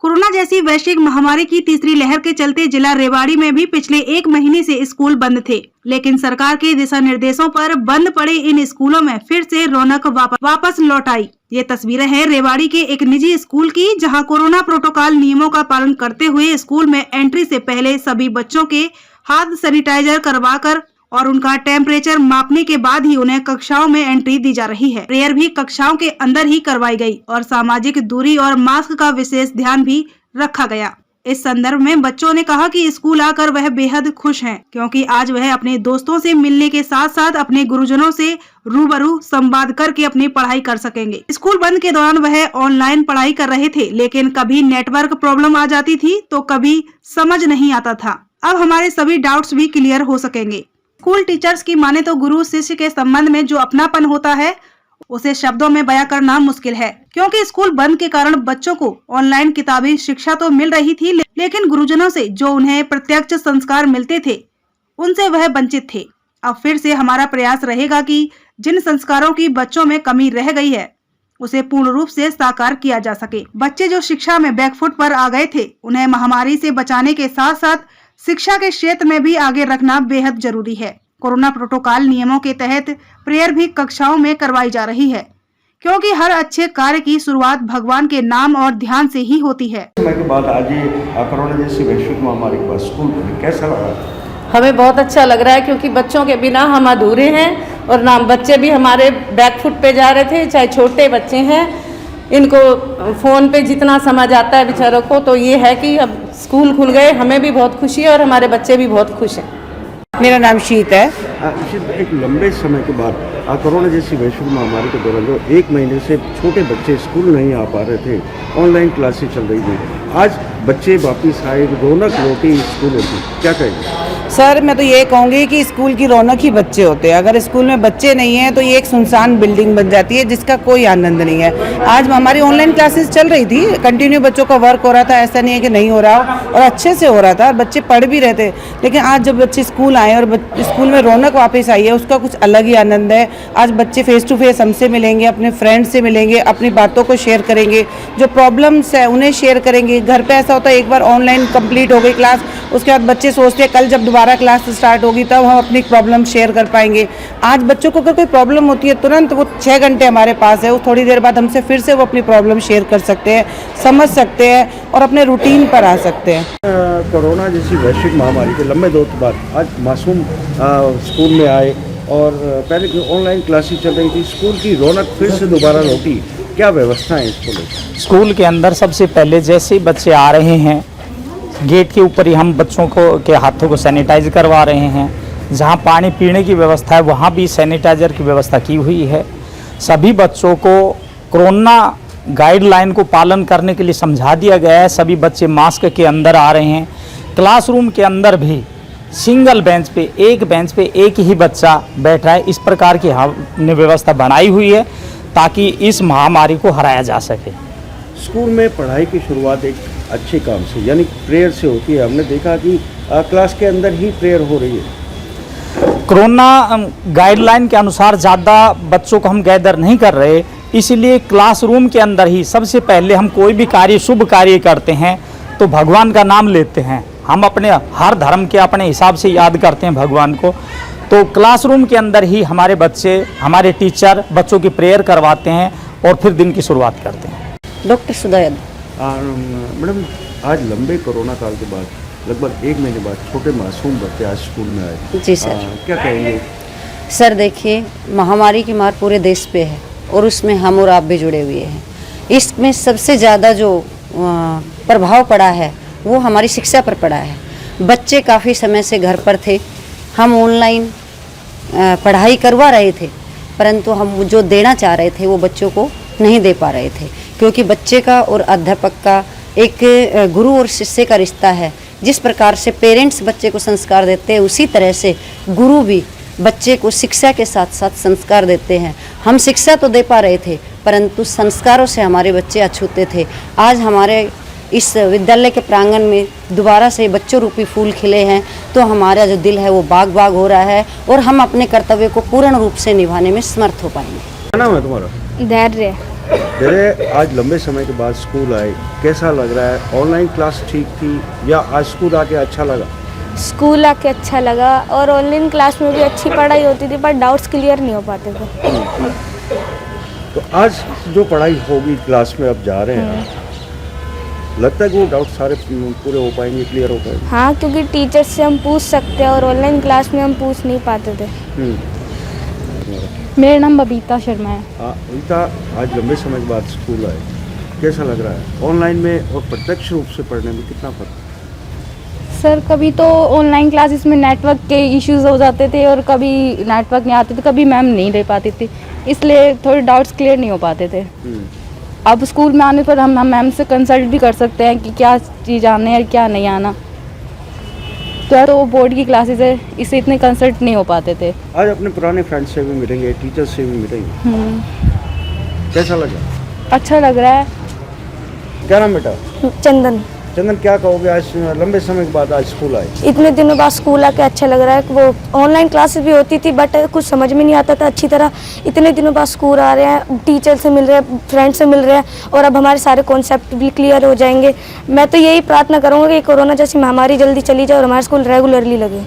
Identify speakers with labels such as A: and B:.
A: Corona जैसी वैश्विक महामारी की तीसरी लहर के चलते जिला रेवाड़ी में भी पिछले 1 महीने से स्कूल बंद थे, लेकिन सरकार के दिशा निर्देशों पर बंद पड़े इन स्कूलों में फिर से रौनक वापस लौट आई। ये तस्वीरें हैं रेवाड़ी के एक निजी स्कूल की, जहां कोरोना प्रोटोकॉल नियमों का पालन करते हुए स्कूल में एंट्री से पहले सभी बच्चों के हाथ सैनिटाइजर करवाकर और उनका टेम्परेचर मापने के बाद ही उन्हें कक्षाओं में एंट्री दी जा रही है। प्रेयर भी कक्षाओं के अंदर ही करवाई गई और सामाजिक दूरी और मास्क का विशेष ध्यान भी रखा गया। इस संदर्भ में बच्चों ने कहा कि स्कूल आकर वह बेहद खुश हैं, क्योंकि आज वह अपने दोस्तों से मिलने के साथ साथ अपने गुरुजनों से रूबरू संवाद करके अपनी पढ़ाई कर सकेंगे। स्कूल बंद के दौरान वह ऑनलाइन पढ़ाई कर रहे थे, लेकिन कभी नेटवर्क प्रॉब्लम आ जाती थी तो कभी समझ नहीं आता था। अब हमारे सभी डाउट्स भी क्लियर हो सकेंगे। स्कूल टीचर्स की माने तो गुरु शिष्य के संबंध में जो अपनापन होता है उसे शब्दों में बयां करना मुश्किल है, क्योंकि स्कूल बंद के कारण बच्चों को ऑनलाइन किताबी शिक्षा तो मिल रही थी, लेकिन गुरुजनों से जो उन्हें प्रत्यक्ष संस्कार मिलते थे उनसे वह वंचित थे। अब फिर से हमारा प्रयास रहेगा कि जिन संस्कारों की बच्चों में कमी रह गई है उसे पूर्ण रूप से साकार किया जा सके। बच्चे जो शिक्षा में बैकफुट पर आ गए थे उन्हें महामारी से बचाने के साथ साथ शिक्षा के क्षेत्र में भी आगे रखना बेहद जरूरी है। कोरोना प्रोटोकॉल नियमों के तहत प्रेयर भी कक्षाओं में करवाई जा रही है, क्योंकि हर अच्छे कार्य की शुरुआत भगवान के नाम और ध्यान से ही होती है।
B: समय के बाद आज ये कोरोना जैसी वैश्विक महामारी के बाद स्कूल कैसा लगा?
C: हमें बहुत अच्छा लग रहा है, क्योंकि बच्चों के बिना हम अधूरे हैं और ना बच्चे भी हमारे बैकफुट पे जा रहे थे, चाहे छोटे बच्चे हैं, इनको फ़ोन पे जितना समझ आता है बेचारों को, तो ये है कि अब स्कूल खुल गए, हमें भी बहुत खुशी है और हमारे बच्चे भी बहुत खुश हैं।
D: मेरा नाम शीत है।
B: एक लंबे समय के बाद कोरोना जैसी वैश्विक महामारी के दौरान जो 1 महीने से छोटे बच्चे स्कूल नहीं आ पा रहे थे, ऑनलाइन क्लासेस चल रही थी, आज बच्चे वापस आए, रौनक लौटी स्कूलों की, क्या कहेंगे?
D: सर मैं तो ये कहूँगी कि स्कूल की रौनक ही बच्चे होते हैं। अगर स्कूल में बच्चे नहीं हैं तो ये एक सुनसान बिल्डिंग बन जाती है जिसका कोई आनंद नहीं है। आज हमारी ऑनलाइन क्लासेस चल रही थी, कंटिन्यू बच्चों का वर्क हो रहा था, ऐसा नहीं है कि नहीं हो रहा और अच्छे से हो रहा था, बच्चे पढ़ भी रहे थे। लेकिन आज जब बच्चे स्कूल आए और स्कूल में रौनक वापस आई है, उसका कुछ अलग ही आनंद है। आज बच्चे फेस टू फेस हमसे मिलेंगे, अपने फ्रेंड से मिलेंगे, अपनी बातों को शेयर करेंगे, जो प्रॉब्लम्स है उन्हें शेयर करेंगे। घर पे ऐसा होता है एक बार ऑनलाइन कंप्लीट हो गई क्लास, उसके बाद बच्चे सोचते हैं कल जब दोबारा क्लास स्टार्ट होगी तब हम अपनी प्रॉब्लम शेयर कर पाएंगे। आज बच्चों को अगर कोई प्रॉब्लम होती है तुरंत वो 6 घंटे हमारे पास है, वो थोड़ी देर बाद हमसे फिर से वो अपनी प्रॉब्लम शेयर कर सकते हैं, समझ सकते हैं और अपने रूटीन पर आ सकते हैं।
B: कोरोना जैसी वैश्विक महामारी के लंबे दौर के बाद आज मासूम स्कूल में आए और पहले ऑनलाइन क्लासेस चल रही थी, स्कूल की रौनक फिर से दोबारा लौटी, क्या व्यवस्था है
E: स्कूल के अंदर? सबसे पहले जैसे ही बच्चे आ रहे हैं गेट के ऊपर ही हम बच्चों के हाथों को सैनिटाइज करवा रहे हैं। जहां पानी पीने की व्यवस्था है वहां भी सैनिटाइजर की व्यवस्था की हुई है। सभी बच्चों को कोरोना गाइडलाइन को पालन करने के लिए समझा दिया गया है। सभी बच्चे मास्क के अंदर आ रहे हैं। क्लासरूम के अंदर भी सिंगल बेंच पे एक ही बच्चा बैठा है। इस प्रकार की हमने व्यवस्था बनाई हुई है ताकि इस महामारी को हराया जा सके।
B: स्कूल में पढ़ाई की शुरुआत एक अच्छे काम से यानी प्रेयर से होती है। हमने देखा कि क्लास के अंदर ही प्रेयर हो रही है।
E: कोरोना गाइडलाइन के अनुसार ज़्यादा बच्चों को हम गैदर नहीं कर रहे, इसलिए क्लासरूम के अंदर ही सबसे पहले हम कोई भी कार्य शुभ कार्य करते हैं तो भगवान का नाम लेते हैं। हम अपने हर धर्म के अपने हिसाब से याद करते हैं भगवान को। तो क्लासरूम के अंदर ही हमारे बच्चे, हमारे टीचर बच्चों की प्रेयर करवाते हैं और फिर दिन की शुरुआत करते हैं।
D: डॉक्टर सुदयद।
B: मैडम, आज लंबे कोरोना काल के बाद लगभग 1 महीने बाद छोटे मासूम बच्चे आज स्कूल में आए।
F: जी सर।
B: क्या कहेंगे?
F: सर देखिए, महामारी की मार पूरे देश पे है और उसमें हम और आप भी जुड़े हुए हैं। इसमें सबसे ज़्यादा जो प्रभाव पड़ा है वो हमारी शिक्षा पर पड़ा है। बच्चे काफ़ी समय से घर पर थे, हम ऑनलाइन पढ़ाई करवा रहे थे, परंतु हम जो देना चाह रहे थे वो बच्चों को नहीं दे पा रहे थे, क्योंकि बच्चे का और अध्यापक का एक गुरु और शिष्य का रिश्ता है। जिस प्रकार से पेरेंट्स बच्चे को संस्कार देते हैं उसी तरह से गुरु भी बच्चे को शिक्षा के साथ साथ संस्कार देते हैं। हम शिक्षा तो दे पा रहे थे परंतु संस्कारों से हमारे बच्चे अछूते थे। आज हमारे इस विद्यालय के प्रांगण में दोबारा से बच्चों रूपी फूल खिले हैं, तो हमारा जो दिल है वो बाग बाग हो रहा है और हम अपने कर्तव्य को पूर्ण रूप से निभाने में समर्थ हो पाएंगे।
B: क्या नाम है तुम्हारा?
G: धैर्य।
B: तेरे आज लंबे समय के बाद स्कूल आए, कैसा लग रहा है? ऑनलाइन क्लास ठीक थी या आज स्कूल आके अच्छा लगा?
G: स्कूल आके अच्छा लगा और ऑनलाइन क्लास में भी अच्छी पढ़ाई होती थी पर डाउट्स क्लियर नहीं हो पाते थे।
B: तो आज जो पढ़ाई होगी क्लास में अब जा रहे हैं, लगता है कि वो डाउट सारे पूरे हो पाएंगे, क्लियर हो पाएंगे?
G: हाँ, क्योंकि टीचर से हम पूछ सकते हैं और ऑनलाइन क्लास में हम पूछ नहीं पाते थे।
H: मेरा नाम बबीता शर्मा है।
B: हाँ उनका आज लंबे समय के बाद स्कूल आए, कैसा लग रहा है? ऑनलाइन में और प्रत्यक्ष रूप से पढ़ने में कितना फर्क है?
H: सर कभी तो ऑनलाइन क्लासेस में नेटवर्क के इश्यूज हो जाते थे और कभी नेटवर्क नहीं आते थे, कभी मैम नहीं दे पाती थी, इसलिए थोड़े डाउट्स क्लियर नहीं हो पाते थे। अब स्कूल में आने पर हम मैम से कंसल्ट भी कर सकते हैं कि क्या चीज़ आने है क्या नहीं आना। तो वो बोर्ड की क्लासेस है, इससे इतने कंसल्ट नहीं हो पाते थे।
B: आज अपने पुराने फ्रेंड्स से भी मिलेंगे, टीचर से भी मिलेंगे, कैसा लगा?
H: अच्छा लग रहा है।
B: क्या नाम बेटा?
G: चंदन।
B: चंदन, क्या कहोगे आज लंबे समय के बाद आज स्कूल आए?
G: इतने दिनों बाद स्कूल आके अच्छा लग रहा है कि वो ऑनलाइन क्लासेस भी होती थी बट कुछ समझ में नहीं आता था अच्छी तरह। इतने दिनों बाद स्कूल आ रहे हैं, टीचर से मिल रहे हैं, फ्रेंड से मिल रहे हैं और अब हमारे सारे कॉन्सेप्ट भी क्लियर हो जाएंगे। मैं तो यही प्रार्थना करूँगा कि कोरोना जैसी महामारी जल्दी चली जाए और हमारा स्कूल रेगुलरली लगे।